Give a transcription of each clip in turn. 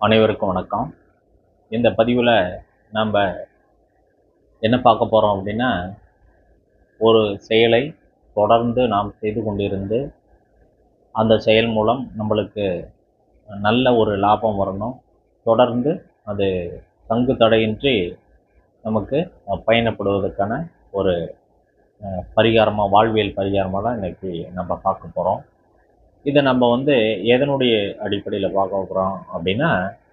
அனைவருக்கும் வணக்கம். இந்த பதிவில் நம்ம என்ன பார்க்க போகிறோம் அப்படின்னா, ஒரு செயலை தொடர்ந்து நாம் செய்து கொண்டிருந்து அந்த செயல் மூலம் நம்மளுக்கு நல்ல ஒரு லாபம் வரணும். தொடர்ந்து அது தங்கு தடையின்றி நமக்கு பயணப்படுவதற்கான ஒரு பரிகாரமாக, வாழ்வியல் பரிகாரமாக தான் இன்றைக்கி நம்ம பார்க்க போகிறோம். இதை நம்ம எதனுடைய அடிப்படையில் பார்க்க போகிறோம் அப்படின்னா,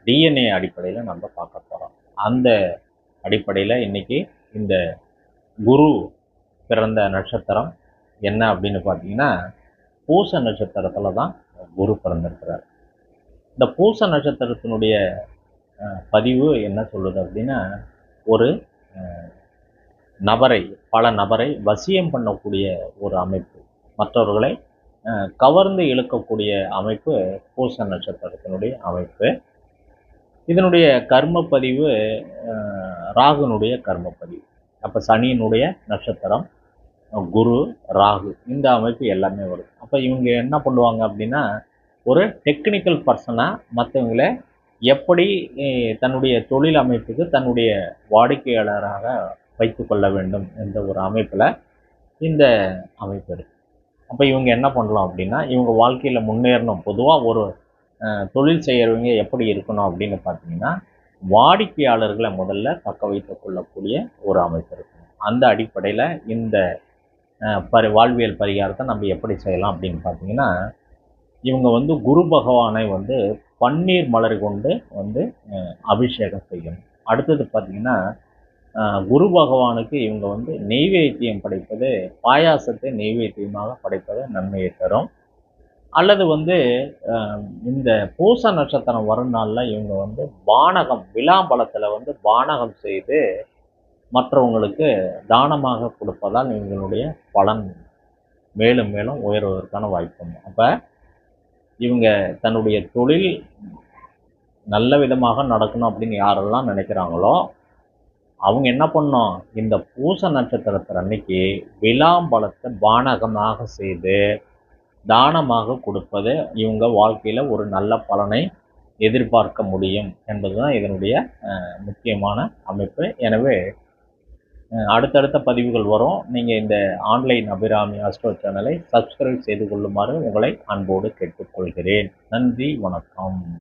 டிஎன்ஏ அடிப்படையில் நம்ம பார்க்க போகிறோம். அந்த அடிப்படையில் இன்றைக்கி இந்த குரு பிறந்த நட்சத்திரம் என்ன அப்படின்னு பார்த்தீங்கன்னா, பூச நட்சத்திரத்தில் தான் குரு பிறந்திருக்கிறார். இந்த பூச நட்சத்திரத்தினுடைய பதிவு என்ன சொல்லுது அப்படின்னா, ஒரு நபரை, பல நபரை வசியம் பண்ணக்கூடிய ஒரு அமைப்பு, மற்றவர்களை கவர்ந்து இழுக்கக்கூடிய அமைப்பு பூச நட்சத்திரத்தினுடைய அமைப்பு. இதனுடைய கர்ம பதிவு ராகுனுடைய கர்ம பதிவு. அப்போ சனியினுடைய நட்சத்திரம், குரு, ராகு, இந்த அமைப்பு எல்லாமே வரும். அப்போ இவங்க என்ன பண்ணுவாங்க அப்படின்னா, ஒரு டெக்னிக்கல் பர்சனாக மற்றவங்களை எப்படி தன்னுடைய தொழில் அமைப்புக்கு தன்னுடைய வாடிக்கையாளராக வைத்து கொள்ள வேண்டும் என்ற ஒரு அமைப்பில் இந்த அமைப்பு இருக்குது. அப்போ இவங்க என்ன பண்ணலாம் அப்படின்னா, இவங்க வாழ்க்கையில் முன்னேறணும். பொதுவாக ஒரு தொழில் செய்கிறவங்க எப்படி இருக்கணும் அப்படின்னு பார்த்தீங்கன்னா, வாடிக்கையாளர்களை முதல்ல தக்க வைத்துக் கொள்ளக்கூடிய ஒரு அமைப்பு இருக்கணும். அந்த அடிப்படையில் இந்த வாழ்வியல் பரிகாரத்தை நம்ம எப்படி செய்யலாம் அப்படின்னு பார்த்தீங்கன்னா, இவங்க குரு பகவானை பன்னீர் மலர் கொண்டு அபிஷேகம் செய்யணும். அடுத்தது பார்த்திங்கன்னா, குரு பகவானுக்கு இவங்க நெய்வேத்தியம் படைப்பது, பாயாசத்தை நெய்வேத்தியமாக படைப்பது நன்மையை தரும். அல்லது இந்த பூச நட்சத்திரம் வரும் நாளில் இவங்க பானகம், விளாம்பழத்தில் பானகம் செய்து மற்றவங்களுக்கு தானமாக கொடுப்பதால் இவங்களுடைய பலன் மேலும் மேலும் உயர்வதற்கான வாய்ப்பு. அப்போ இவங்க தன்னுடைய தொழில் நல்ல விதமாக நடக்கணும் அப்படின்னு யாரெல்லாம் நினைக்கிறாங்களோ அவங்க என்ன பண்ணணும், இந்த பூச நட்சத்திரத்தில் அன்னைக்கு விளாம்பழத்தை பானகமாக செய்து தானமாக கொடுப்பது இவங்க வாழ்க்கையில் ஒரு நல்ல பலனை எதிர்பார்க்க முடியும் என்பது தான் இதனுடைய முக்கியமான அமைப்பு. எனவே அடுத்தடுத்த பதிவுகள் வரும். நீங்கள் இந்த ஆன்லைன் அபிராமி அஸ்ட்ரோ சேனலை சப்ஸ்கிரைப் செய்து கொள்ளுமாறு உங்களை அன்போடு கேட்டுக்கொள்கிறேன். நன்றி, வணக்கம்.